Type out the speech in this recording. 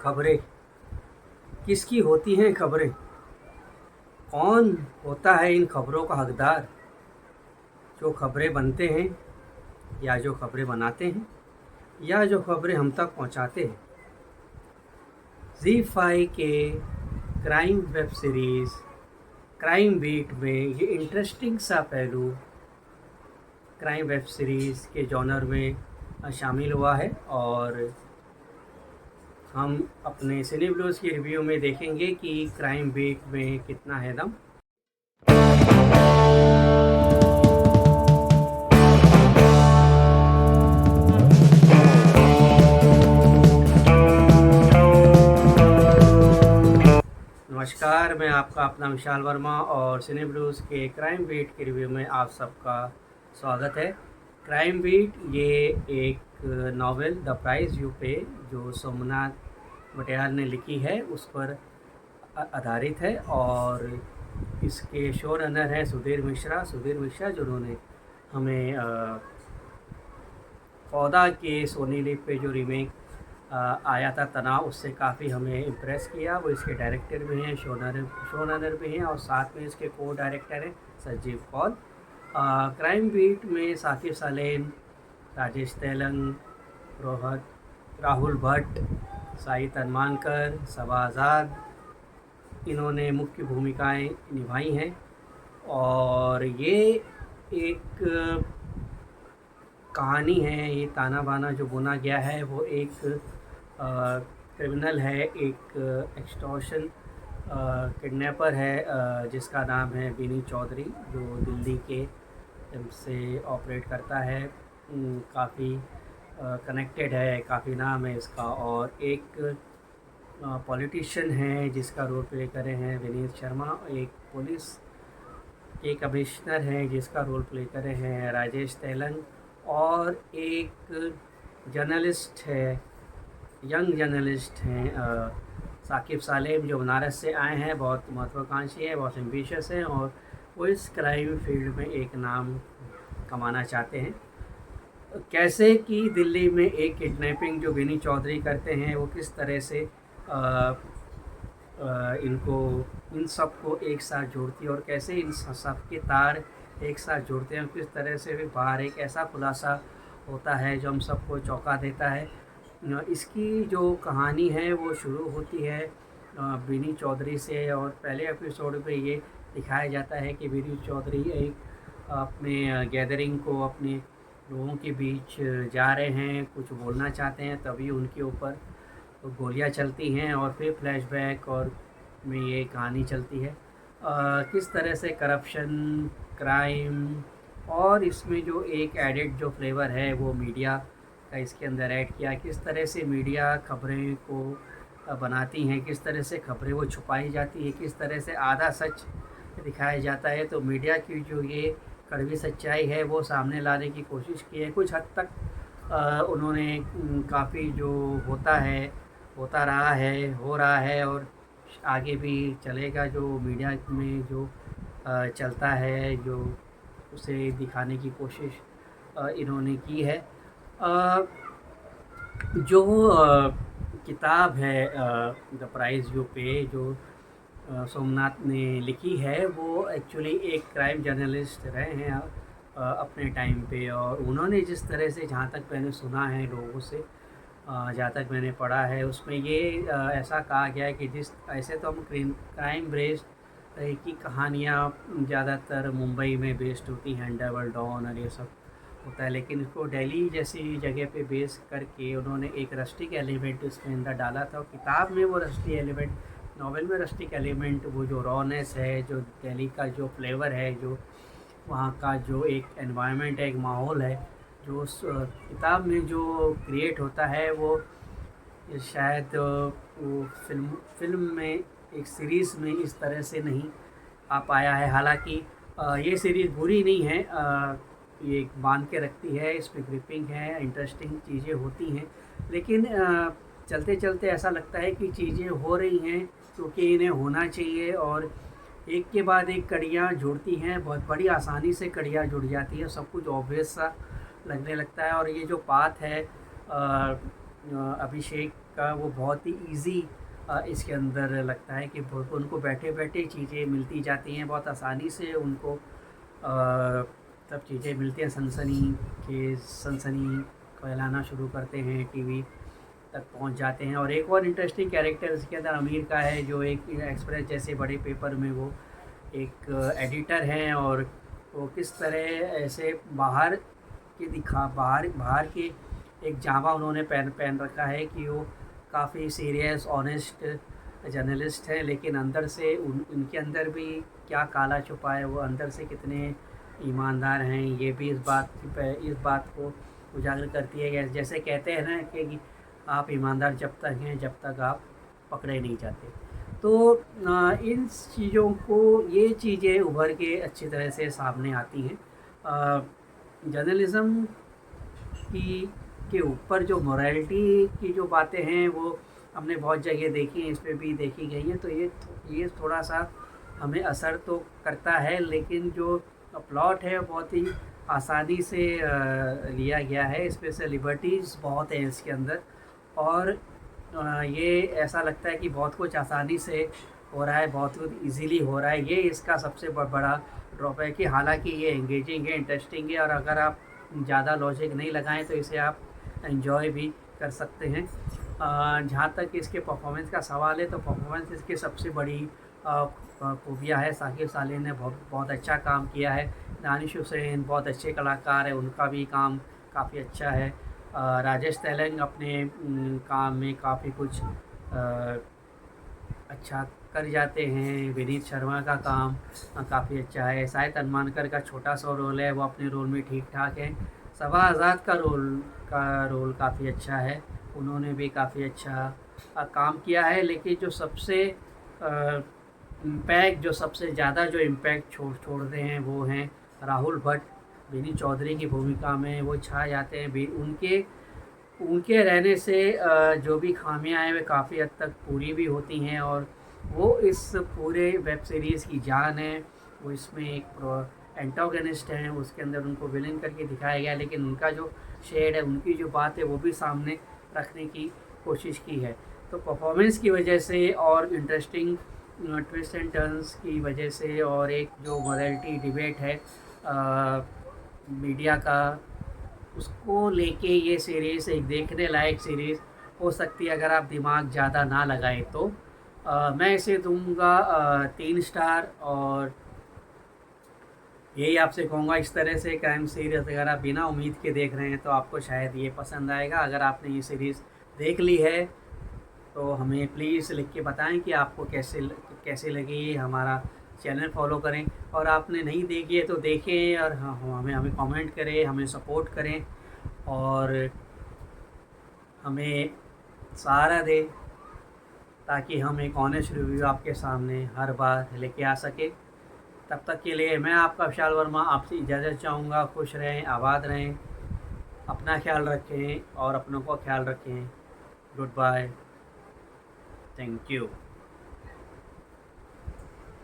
खबरें किसकी होती हैं खबरें? कौन होता है इन खबरों का हकदार? जो खबरें बनते हैं या जो खबरें बनाते हैं या जो खबरें हम तक पहुंचाते हैं। ZEE5 के crime web series crime beat में ये इंटरेस्टिंग सा पहलू क्राइम वेब सीरीज़ के जॉनर में शामिल हुआ है और हम अपने सिने ब्लूज़ की रिव्यू में देखेंगे कि क्राइम बीट में कितना है दम। नमस्कार, मैं आपका अपना विशाल वर्मा और सिने ब्लूज़ के क्राइम बीट के रिव्यू में आप सबका स्वागत है। क्राइम बीट ये एक नावल द प्राइस यू पे जो सोमनाथ बटियाल ने लिखी है उस पर आधारित है और इसके शो रनर हैं सुधीर मिश्रा जिन्होंने हमें पौधा के सोनी लिव पे जो रीमेक आया था तनाव, उससे काफ़ी हमें इम्प्रेस किया। वो इसके डायरेक्टर भी हैं, शो रनर भी हैं और साथ में इसके को डायरेक्टर हैं संजीव कौल। क्राइम बीट में साकिब सालेम, राजेश तेलंग, राहुल भट्ट, साई तनमानकर, सबा आज़ाद, इन्होंने मुख्य भूमिकाएं निभाई हैं और ये एक कहानी है। ये ताना बाना जो बुना गया है वो एक क्रिमिनल है, एक एक्सटॉर्शन किडनैपर है जिसका नाम है बिनी चौधरी, जो दिल्ली के से ऑपरेट करता है। काफ़ी कनेक्टेड है, काफ़ी नाम है इसका। और एक पॉलिटिशियन है जिसका रोल प्ले करे हैं विनीत शर्मा, एक पुलिस के कमिश्नर हैं जिसका रोल प्ले करे हैं राजेश तेलंग, और एक जर्नलिस्ट है, यंग जर्नलिस्ट हैं साकिब सालेम, जो बनारस से आए हैं, बहुत महत्वाकांक्षी है, बहुत एम्बिशियस हैं और वो इस क्राइम फील्ड में एक नाम कमाना चाहते हैं। कैसे कि दिल्ली में एक किडनैपिंग जो बिनी चौधरी करते हैं वो किस तरह से इन सब को एक साथ जोड़ती है और कैसे इन सब के तार एक साथ जोड़ते हैं, किस तरह से भी बाहर एक ऐसा खुलासा होता है जो हम सबको चौंका देता है। इसकी जो कहानी है वो शुरू होती है बिनी चौधरी से और पहले एपिसोड में ये दिखाया जाता है कि बिनी चौधरी एक अपने गैदरिंग को अपने लोगों के बीच जा रहे हैं, कुछ बोलना चाहते हैं, तभी उनके ऊपर गोलियां चलती हैं और फिर फ्लैशबैक और में ये कहानी चलती है। किस तरह से करप्शन, क्राइम और इसमें जो एक एडिड जो फ्लेवर है वो मीडिया का इसके अंदर ऐड किया, किस तरह से मीडिया खबरें को बनाती हैं, किस तरह से खबरें वो छुपाई जाती है, किस तरह से आधा सच दिखाया जाता है। तो मीडिया की जो ये कड़वी सच्चाई है वो सामने लाने की कोशिश की है। कुछ हद तक उन्होंने काफ़ी जो होता रहा है, हो रहा है और आगे भी चलेगा, जो मीडिया में जो चलता है, जो उसे दिखाने की कोशिश इन्होंने की है। जो किताब है द प्राइस यू पे जो सोमनाथ ने लिखी है वो एक्चुअली एक क्राइम जर्नलिस्ट रहे हैं अपने टाइम पे, और उन्होंने जिस तरह से, जहाँ तक मैंने सुना है लोगों से, जहाँ तक मैंने पढ़ा है, उसमें ये ऐसा कहा गया है कि जिस ऐसे तो हम क्राइम बेस्ड की कहानियाँ ज़्यादातर मुंबई में बेस्ड होती हैं, अंडरवर्ल्ड डॉन और ये सब होता है, लेकिन इसको दिल्ली जैसी जगह पे बेस करके उन्होंने एक रस्टिक एलिमेंट इसके अंदर डाला था। और किताब में वो रस्टिक एलिमेंट, नॉवेल में रस्टिक एलिमेंट, वो जो रॉनेस है, जो दिल्ली का जो फ्लेवर है, जो वहाँ का जो एक एनवायरनमेंट है, एक माहौल है, जो उस किताब में जो क्रिएट होता है वो शायद वो फिल्म में, एक सीरीज़ में इस तरह से नहीं आ पाया है। हालांकि ये सीरीज़ बुरी नहीं है, ये बांध के रखती है, इसमें ग्रिपिंग है, इंटरेस्टिंग चीज़ें होती हैं, लेकिन चलते चलते ऐसा लगता है कि चीज़ें हो रही हैं क्योंकि इन्हें होना चाहिए और एक के बाद एक कड़ियाँ जुड़ती हैं, बहुत बड़ी आसानी से कड़ियाँ जुड़ जाती है, सब कुछ ऑब्वियस सा लगने लगता है। और ये जो पाथ है अभिषेक का वो बहुत ही ईज़ी इसके अंदर लगता है कि उनको बैठे-बैठे चीज़ें मिलती जाती हैं, बहुत आसानी से उनको सब चीज़ें मिलती हैं, सनसनी फैलाना शुरू करते हैं, टीवी तक पहुंच जाते हैं। और एक और इंटरेस्टिंग कैरेक्टर इसके अंदर आमिर का है, जो एक एक्सप्रेस जैसे बड़े पेपर में वो एक एडिटर हैं, और वो किस तरह ऐसे बाहर बाहर के एक जामा उन्होंने पहन पहन रखा है कि वो काफ़ी सीरियस ऑनेस्ट जर्नलिस्ट हैं, लेकिन अंदर से उनके अंदर भी क्या काला छुपा है, वो अंदर से कितने ईमानदार हैं, ये भी इस बात को उजागर करती है। जैसे कहते हैं ना कि आप ईमानदार जब तक हैं जब तक आप पकड़े नहीं जाते। तो इन चीज़ों को, ये चीज़ें उभर के अच्छी तरह से सामने आती हैं। जर्नलिज़्म की के ऊपर जो मोरालिटी की जो बातें हैं वो हमने बहुत जगह देखी हैं, इस पे भी देखी गई हैं। तो ये थोड़ा सा हमें असर तो करता है, लेकिन जो प्लॉट है बहुत ही आसानी से लिया गया है। इसमें से लिबर्टीज़ बहुत हैं इसके अंदर, और ये ऐसा लगता है कि बहुत कुछ आसानी से हो रहा है, बहुत कुछ इजीली हो रहा है। ये इसका सबसे बड़ा ड्रॉबैक है। हालांकि ये एंगेजिंग है, इंटरेस्टिंग है, और अगर आप ज़्यादा लॉजिक नहीं लगाएं तो इसे आप एंजॉय भी कर सकते हैं। जहाँ तक इसके परफॉर्मेंस का सवाल है, तो परफॉर्मेंस इसकी सबसे बड़ी खूबियाँ है। साकिब साले ने बहुत अच्छा काम किया है। दानिश हुसैन बहुत अच्छे कलाकार हैं, उनका भी काम काफ़ी अच्छा है। राजेश तेलंग अपने काम में काफ़ी कुछ अच्छा कर जाते हैं। विनीत शर्मा का काम काफ़ी अच्छा है। साहिद हनुमानकर का छोटा सा रोल है, वो अपने रोल में ठीक ठाक है। सबा आज़ाद का रोल काफ़ी अच्छा है, उन्होंने भी काफ़ी अच्छा काम किया है। लेकिन जो सबसे सबसे ज़्यादा जो इम्पैक्ट छोड़ते हैं वो हैं राहुल भट्ट। बेनी चौधरी की भूमिका में वो छा जाते हैं। उनके रहने से जो भी खामियां हैं वे काफ़ी हद तक पूरी भी होती हैं, और वो इस पूरे वेब सीरीज़ की जान है। वो इसमें एक एंटागनिस्ट हैं, उसके अंदर उनको विलेन करके दिखाया गया, लेकिन उनका जो शेड है, उनकी जो बात है, वो भी सामने रखने की कोशिश की है। तो परफॉर्मेंस की वजह से और इंटरेस्टिंग ट्विस्ट एंड टर्न्स की वजह से, और एक जो मोरालिटी डिबेट है मीडिया का, उसको लेके ये सीरीज़ एक देखने लायक सीरीज़ हो सकती है अगर आप दिमाग ज़्यादा ना लगाएं तो। मैं इसे दूंगा 3 स्टार। और यही आपसे कहूँगा, इस तरह से क्राइम सीरीज़ अगर आप बिना उम्मीद के देख रहे हैं तो आपको शायद ये पसंद आएगा। अगर आपने ये सीरीज़ देख ली है तो हमें प्लीज़ लिख के बताएं कि आपको कैसे लगी। हमारा चैनल फॉलो करें, और आपने नहीं देखी है तो देखें, और हमें कमेंट करें, हमें सपोर्ट करें, और हमें सहारा दें, ताकि हम एक ऑनेस्ट रिव्यू आपके सामने हर बार लेके आ सके। तब तक के लिए मैं आपका विशाल वर्मा आपसे इजाज़त चाहूँगा। खुश रहें, आबाद रहें, अपना ख्याल रखें और अपनों का ख्याल रखें। Goodbye, thank you.